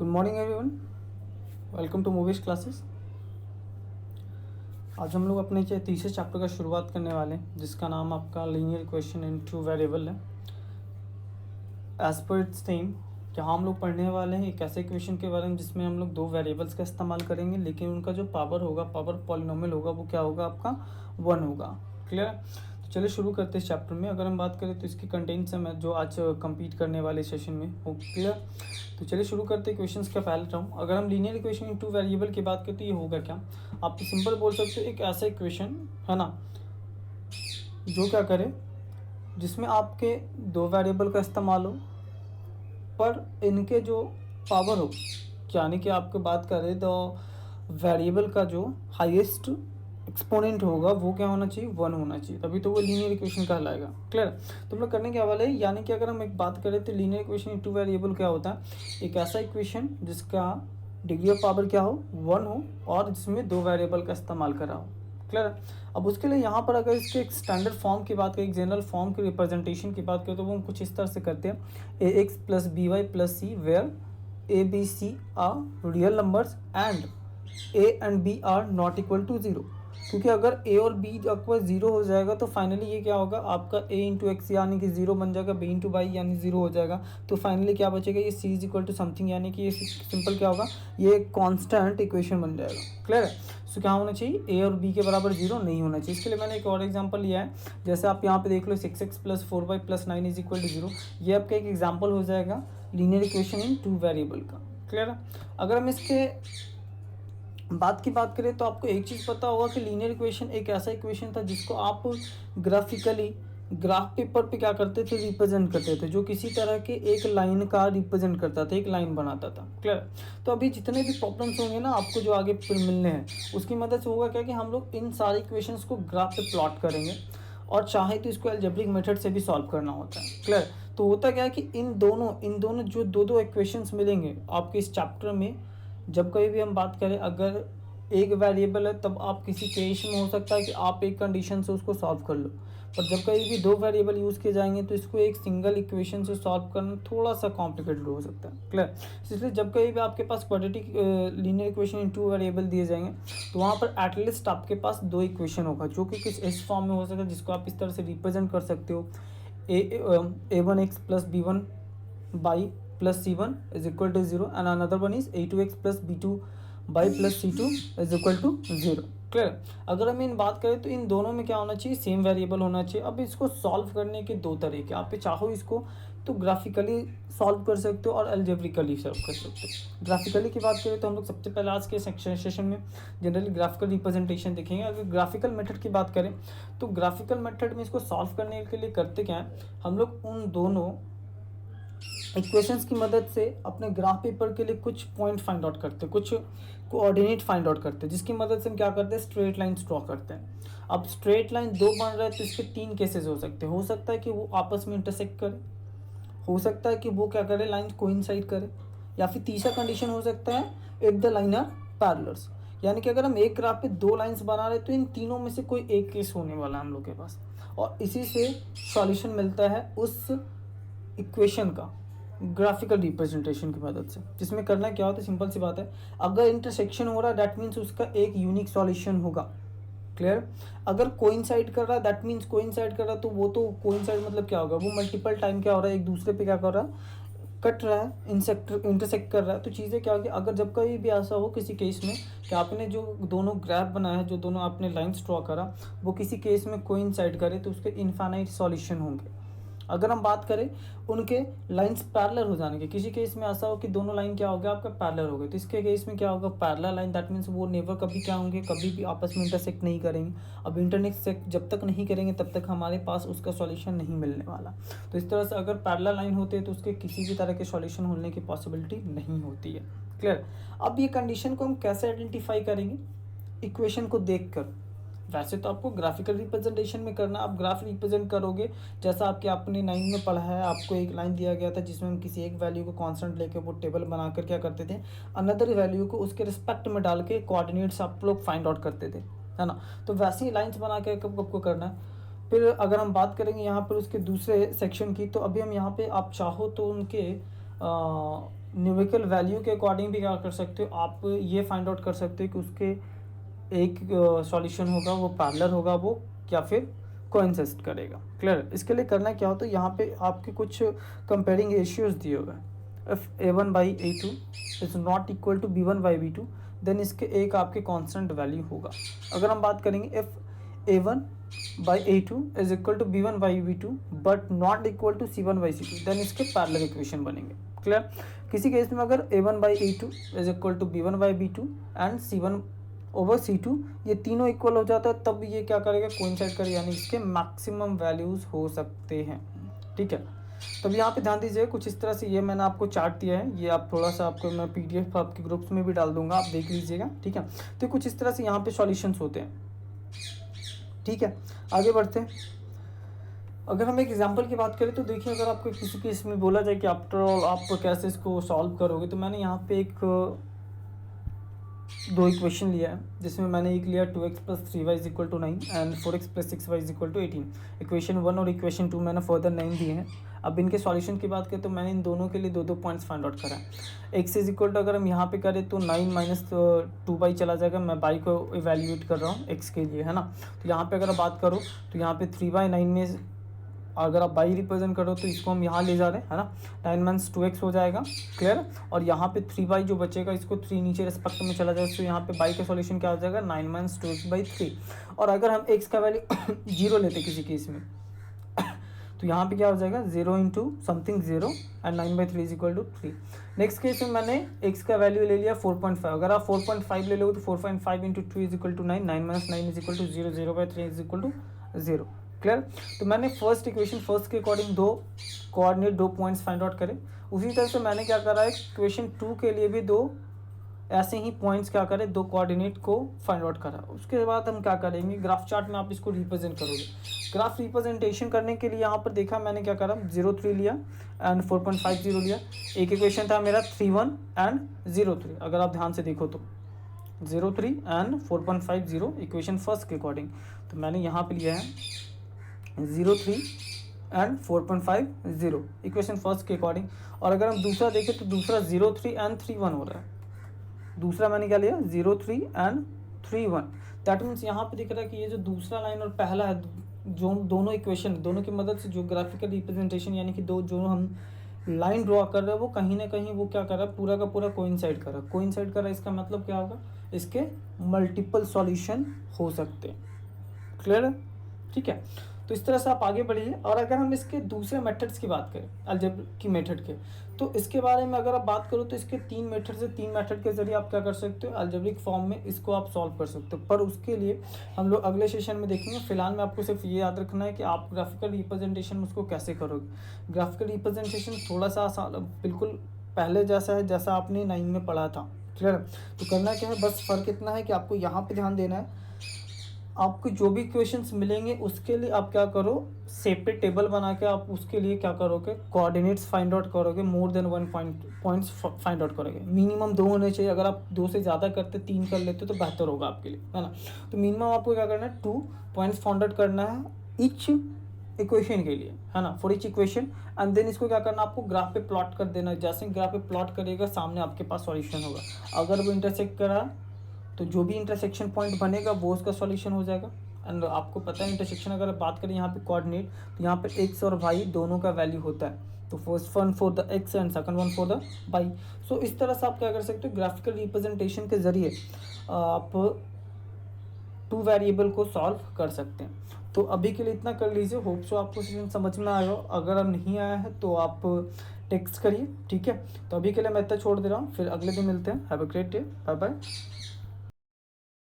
Good morning everyone, welcome to movies classes. आज हम लोग अपने तीसरे चैप्टर का शुरुआत करने वाले हैं, जिसका नाम आपका linear equation in two variable है। एज पर इट्स थीम, यहाँ हम लोग पढ़ने वाले हैं एक ऐसे इक्वेशन के बारे में जिसमें हम लोग दो वेरिएबल्स का इस्तेमाल करेंगे, लेकिन उनका जो पावर होगा, पावर पॉलिनोमियल होगा, वो क्या होगा, आपका 1 होगा। क्लियर है? तो चलिए शुरू करते हैं इस चैप्टर में। अगर हम बात करें तो इसकी कंटेंट से मैं जो आज कंप्लीट करने वाले सेशन में हो। क्लियर? तो चलिए शुरू करते हैं इक्वेशंस का पहले टर्म। अगर हम linear equation in two variable की बात करें तो ये होगा क्या, आप सिंपल बोल सकते हो एक ऐसा इक्वेशन है ना जो क्या करे, जिसमें आपके दो वेरिएबल का इस्तेमाल हो, पर इनके जो पावर हो, यानी कि आपको बात करें तो वेरिएबल का जो हाईएस्ट एक्सपोनेंट होगा वो क्या होना चाहिए, 1 होना चाहिए, तभी तो वो लीनियर इक्वेशन कहलाएगा। क्लियर? तो हम लोग करने के वाले हैं, यानी कि अगर हम एक बात करें तो linear equation in two variable क्या होता है, एक ऐसा इक्वेशन जिसका डिग्री ऑफ पावर क्या हो, 1 हो, और जिसमें दो वेरिएबल का इस्तेमाल करा हो। क्लियर? अब उसके लिए यहाँ पर अगर इसके एक स्टैंडर्ड फॉर्म की बात करें, एक जनरल फॉर्म की रिप्रेजेंटेशन की बात करें, तो वो हम कुछ इस तरह से करते हैं, A X plus B Y plus C, where A B C are real numbers and A and B are not equal to 0। क्योंकि अगर ए और बी आपका 0 हो जाएगा तो फाइनली ये क्या होगा, आपका a इंटू एक्स यानी कि 0 बन जाएगा, b इंटू वाई यानी 0 हो जाएगा। तो फाइनली क्या बचेगा, ये c is equal to something, यानी कि ये सिंपल क्या होगा, ये कांस्टेंट इक्वेशन बन जाएगा। क्लियर है? सो क्या होना चाहिए, a और b के बराबर 0 नहीं होना चाहिए। इसके लिए मैंने एक और एग्जांपल लिया है, जैसे आप यहाँ पे देख लो 6x plus 4y plus 9 is equal to 0। ये आपका एक एग्जाम्पल हो जाएगा linear equation in two variable का। क्लियर है? अगर हम इसके बात करें तो आपको एक चीज़ पता होगा कि लीनियर इक्वेशन एक ऐसा इक्वेशन था जिसको आप ग्राफिकली ग्राफ पेपर पे क्या करते थे, रिप्रेजेंट करते थे, जो किसी तरह के एक लाइन का रिप्रेजेंट करता था, एक लाइन बनाता था। क्लियर? तो अभी जितने भी प्रॉब्लम्स होंगे ना आपको जो आगे मिलने हैं, उसकी मदद से होगा क्या कि हम लोग इन सारे इक्वेशंस को ग्राफ पे प्लॉट करेंगे, और चाहे तो इसको अलजेब्रिक मेथड से भी सॉल्व करना होता है। क्लियर? तो होता क्या है कि इन दोनों जो दो इक्वेशंस मिलेंगे आपके इस चैप्टर में, जब कभी भी हम बात करें, अगर एक वेरिएबल है तब आप किसी केस में हो सकता है कि आप एक कंडीशन से उसको सॉल्व कर लो, पर जब कभी भी दो वेरिएबल यूज़ किए जाएंगे तो इसको एक सिंगल इक्वेशन से सॉल्व करना थोड़ा सा कॉम्प्लिकेटेड हो सकता है। क्लियर? इसलिए जब कभी भी आपके पास quadratic linear equation in two variable दिए जाएंगे तो वहाँ पर एटलीस्ट आपके पास दो इक्वेशन होगा, जो कि किस इस फॉर्म में हो सकता है, जिसको आप इस तरह से रिप्रेजेंट कर सकते हो, a1x plus b1 y plus c1 is equal to 0 and another one is a2x plus b2 y plus c2 is equal to 0। Clear? अगर हम इन बात करें तो इन दोनों में क्या होना चाहिए, सेम वेरिएबल होना चाहिए। अब इसको सॉल्व करने के दो तरीके, आप चाहो इसको तो ग्राफिकली सॉल्व कर सकते हो और अलजेब्रिकली सॉल्व कर सकते हो। ग्राफिकली की बात करें तो हम लोग सबसे पहले आज के सेशन में जनरली ग्राफिकल रिप्रेजेंटेशन देखेंगे। अगर ग्राफिकल मेथड की बात करें तो ग्राफिकल मेथड में इसको सॉल्व करने के लिए करते क्या है, हम लोग उन दोनों इक्वेशंस की मदद से अपने ग्राफ पेपर के लिए कुछ पॉइंट फाइंड आउट करते हैं, कुछ कोऑर्डिनेट फाइंड आउट करते हैं, जिसकी मदद से हम क्या करते हैं, स्ट्रेट लाइन ड्रॉ करते हैं। अब स्ट्रेट लाइन दो बन रहा है तो इसके तीन केसेस हो सकते हैं। हो सकता है कि वो आपस में इंटरसेक्ट करे, हो सकता है कि वो क्या करे, लाइन कोइंसाइड करे, या फिर तीसरा कंडीशन हो सकता है if the line are parallels, यानी कि अगर हम एक ग्राफ पे दो लाइंस बना रहे तो इन तीनों में से कोई एक केस होने वाला है हम लोग के पास, और इसी से सॉल्यूशन मिलता है उस इक्वेशन का ग्राफिकल रिप्रेजेंटेशन की मदद से। जिसमें करना क्या होता है, सिंपल सी बात है, अगर इंटरसेक्शन हो रहा है दैट मीन्स उसका एक यूनिक सॉल्यूशन होगा। क्लियर? अगर कोइंसाइड कर रहा है दैट मीन्स कोइंसाइड कर रहा है, तो वो तो कोइंसाइड मतलब क्या होगा, वो मल्टीपल टाइम क्या हो रहा है, एक दूसरे पे क्या कर रहा है, कट रहा है, इंटरसेक्ट कर रहा है। तो चीज़ें क्या होगी, अगर जब कभी भी ऐसा हो किसी केस में कि आपने जो दोनों ग्राफ बनाया है, जो दोनों आपने लाइन्स ड्रॉ करा, वो किसी केस में कोइंसाइड करे तो उसके इनफाइनाइट सॉल्यूशन होंगे। अगर हम बात करें उनके लाइंस पैरेलल हो जाने के, किसी केस में ऐसा हो कि दोनों लाइन क्या हो गया, आपका पैरेलल हो गए, तो इसके केस में क्या होगा, पैरेलल लाइन दैट मीन्स वो नेवर कभी क्या होंगे, कभी भी आपस में इंटरसेक्ट नहीं करेंगे। अब इंटरसेक्ट जब तक नहीं करेंगे तब तक हमारे पास उसका सॉल्यूशन नहीं मिलने वाला। तो इस तरह से अगर पैरेलल लाइन होते हैं तो उसके किसी भी तरह के सॉल्यूशन होने की पॉसिबिलिटी नहीं होती है। क्लियर? अब ये कंडीशन को हम कैसे आइडेंटिफाई करेंगे, इक्वेशन को देखकर। वैसे तो आपको ग्राफिकल रिप्रेजेंटेशन में करना, आप ग्राफ रिप्रेजेंट करोगे जैसा आपने 9 में पढ़ा है। आपको एक लाइन दिया गया था जिसमें हम किसी एक वैल्यू को कांस्टेंट लेके वो टेबल बनाकर क्या करते थे, अनदर वैल्यू को उसके रिस्पेक्ट में डाल के कोऑर्डिनेट्स आप लोग फाइंड आउट करते थे, है ना। तो वैसे ही लाइन्स बना के आपको करना है। फिर अगर हम बात करेंगे यहाँ पर उसके दूसरे सेक्शन की, तो अभी हम यहाँ पे आप चाहो तो उनके न्यूमेरिकल वैल्यू के अकॉर्डिंग भी क्या कर सकते हो, आप ये फाइंड आउट कर सकते हो कि उसके एक सॉल्यूशन होगा वो पैरेलल होगा वो, या फिर कोइंसिस्ट करेगा। क्लियर। इसके लिए करना क्या होता है, यहाँ पे आपके कुछ कंपेयरिंग रेशियोज दिए हुए हैं। If a1/a2 is not equal to b1/b2 then इसके एक आपके कांस्टेंट वैल्यू होगा। अगर हम बात करेंगे if a1/a2 is equal to b1/b2 but not equal to c1/c2 then इसके पैरेलल इक्वेशन बनेंगे। क्लियर। किसी केस में अगर a1/a2 is equal to b1/b2 and c1/c2 ये तीनों इक्वल हो जाता है, तब ये क्या करेगा, कोइंसाइड करेगा, यानी इसके मैक्सिमम वैल्यूज हो सकते हैं। ठीक है। तब यहाँ पे ध्यान दीजिए कुछ इस तरह से, ये मैंने आपको चार्ट दिया है, ये आप थोड़ा सा आपको मैं पीडीएफ आपके ग्रुप्स में भी डाल दूंगा, आप देख लीजिएगा। ठीक है। तो कुछ इस तरह से यहाँ पे सॉल्यूशंस होते हैं। ठीक है, आगे बढ़ते हैं। अगर हम एक एग्जांपल की बात करें तो देखिए, अगर आपको किसी केस में बोला जाए कि आफ्टर ऑल आप कैसे इसको सॉल्व करोगे, तो मैंने यहाँ पे एक दो इक्वेशन लिया है, जिसमें मैंने एक लिया 2x + 3y = 9 and 4x + 6y = 18। Equation 1 और इक्वेशन 2 मैंने फर्दर 9 दिए हैं। अब इनके सॉल्यूशन की बात करें तो मैंने इन दोनों के लिए दो पॉइंट्स फाइंड आउट करा है। x = अगर हम यहाँ पे करें तो 9 - 2y चला जाएगा। मैं y को इवेल्यूएट कर रहा हूँ x के लिए, है ना। तो यहाँ पे अगर बात करो तो यहाँ पे 3/9 में अगर आप y रिप्रेजेंट करो तो इसको हम यहाँ ले जा रहे हैं, है ना। 9 - 2x हो जाएगा। क्लियर। और यहाँ पे 3y जो बचेगा, इसको 3 नीचे रेस्पेक्ट में चला जाएगा, तो यहाँ पे y का सॉल्यूशन क्या हो जाएगा, 9 - 2x/3। और अगर हम x का वैल्यू 0 लेते किसी केस में, तो यहाँ पे क्या हो जाएगा, 0 × समथिंग 0 एंड 9/3 = 3। नेक्स्ट केस में मैंने x का वैल्यू ले लिया 4.5। अगर आप 4.5 ले लोगे तो 4.5 × 2 = 9, 9 - 9 = 0, 0/3 = 0। क्लियर। तो मैंने फर्स्ट इक्वेशन फर्स्ट के अकॉर्डिंग दो कोऑर्डिनेट, दो पॉइंट्स फाइंड आउट करे। उसी तरह से मैंने क्या करा है, इक्वेशन 2 के लिए भी दो ऐसे ही पॉइंट्स क्या करें, दो कोऑर्डिनेट को फाइंड आउट करा। उसके बाद हम क्या करेंगे, ग्राफ चार्ट में आप इसको रिप्रेजेंट करोगे। ग्राफ रिप्रेजेंटेशन करने के लिए यहाँ पर देखा मैंने क्या करा, 0,3 लिया एंड 4.50 लिया। एक इक्वेशन था मेरा 3,1 एंड 0,3। अगर आप ध्यान से देखो तो 0,3 एंड 4.50 इक्वेशन फर्स्ट के अकॉर्डिंग। तो मैंने यहाँ पे लिया है 0,3 एंड 4.50 इक्वेशन फर्स्ट के अकॉर्डिंग। और अगर हम दूसरा देखें तो दूसरा 0,3 एंड 3,1 हो रहा है। दूसरा मैंने क्या लिया, 0,3 एंड 3,1। दैट मीन्स यहाँ पे दिख रहा है कि ये जो दूसरा लाइन और पहला है, जो दोनों इक्वेशन, दोनों की मदद से जो ग्राफिकल रिप्रेजेंटेशन, यानी कि दो जो हम लाइन ड्रॉ कर रहे हैं, वो कहीं ना कहीं वो क्या कर रहा है, पूरा का पूरा कोइंसाइड कर रहा है। इसका मतलब क्या होगा, इसके मल्टीपल सॉल्यूशन हो सकते हैं। क्लियर है। ठीक है। तो इस तरह से आप आगे बढ़िए। और अगर हम इसके दूसरे मेथड्स की बात करें, अलजेब्रा की मेथड के, तो इसके बारे में अगर आप बात करो तो इसके 3 मेथड से 3 मेथड के जरिए आप क्या कर सकते हो, अलजेब्रिक फॉर्म में इसको आप सॉल्व कर सकते हो। पर उसके लिए हम लोग अगले सेशन में देखेंगे। फिलहाल में आपको सिर्फ ये याद रखना है कि आप ग्राफिकल रिप्रेजेंटेशन में उसको कैसे करोगे। ग्राफिकल रिप्रेजेंटेशन थोड़ा सा आसान, बिल्कुल पहले जैसा है जैसा आपने 9 में पढ़ा था। क्लियर। तो करना क्या है, बस फ़र्क इतना है कि आपको यहाँ पर ध्यान देना है। आपको जो भी क्वेश्चंस मिलेंगे उसके लिए आप क्या करो, सेपरेट टेबल बना के आप उसके लिए क्या करोगे, कोऑर्डिनेट्स फाइंड आउट करोगे, more than 1 points find out करोगे। मिनिमम 2 होने चाहिए। अगर आप 2 से ज़्यादा करते, 3 कर लेते तो बेहतर होगा आपके लिए, है ना। तो मिनिमम आपको क्या करना है, 2 पॉइंट्स फाइंड आउट करना है ईच इक्वेशन के लिए, है ना, for each equation. And then इसको क्या करना, आपको ग्राफ पे प्लॉट कर देना। जैसे ग्राफ पे प्लॉट करेगा, सामने आपके पास सॉल्यूशन होगा। अगर वो इंटरसेक्ट करा तो जो भी इंटरसेक्शन पॉइंट बनेगा वो उसका सॉल्यूशन हो जाएगा। एंड आपको पता है इंटरसेक्शन, अगर बात करें यहाँ पे कोऑर्डिनेट, तो यहाँ पे x और y दोनों का वैल्यू होता है। तो first one for the x and second one for the y। सो इस तरह से आप क्या कर सकते हो, ग्राफिकल रिप्रेजेंटेशन के जरिए आप 2 वेरिएबल को सॉल्व कर सकते हैं। तो अभी के लिए इतना कर लीजिए। होप सो आपको समझ में आया हो। अगर नहीं आया है तो आप टेक्स्ट करिए। ठीक है। तो अभी के लिए मैं इतना छोड़ दे रहा हूँ, फिर अगले दिन मिलते हैं। Have a great day. Bye bye.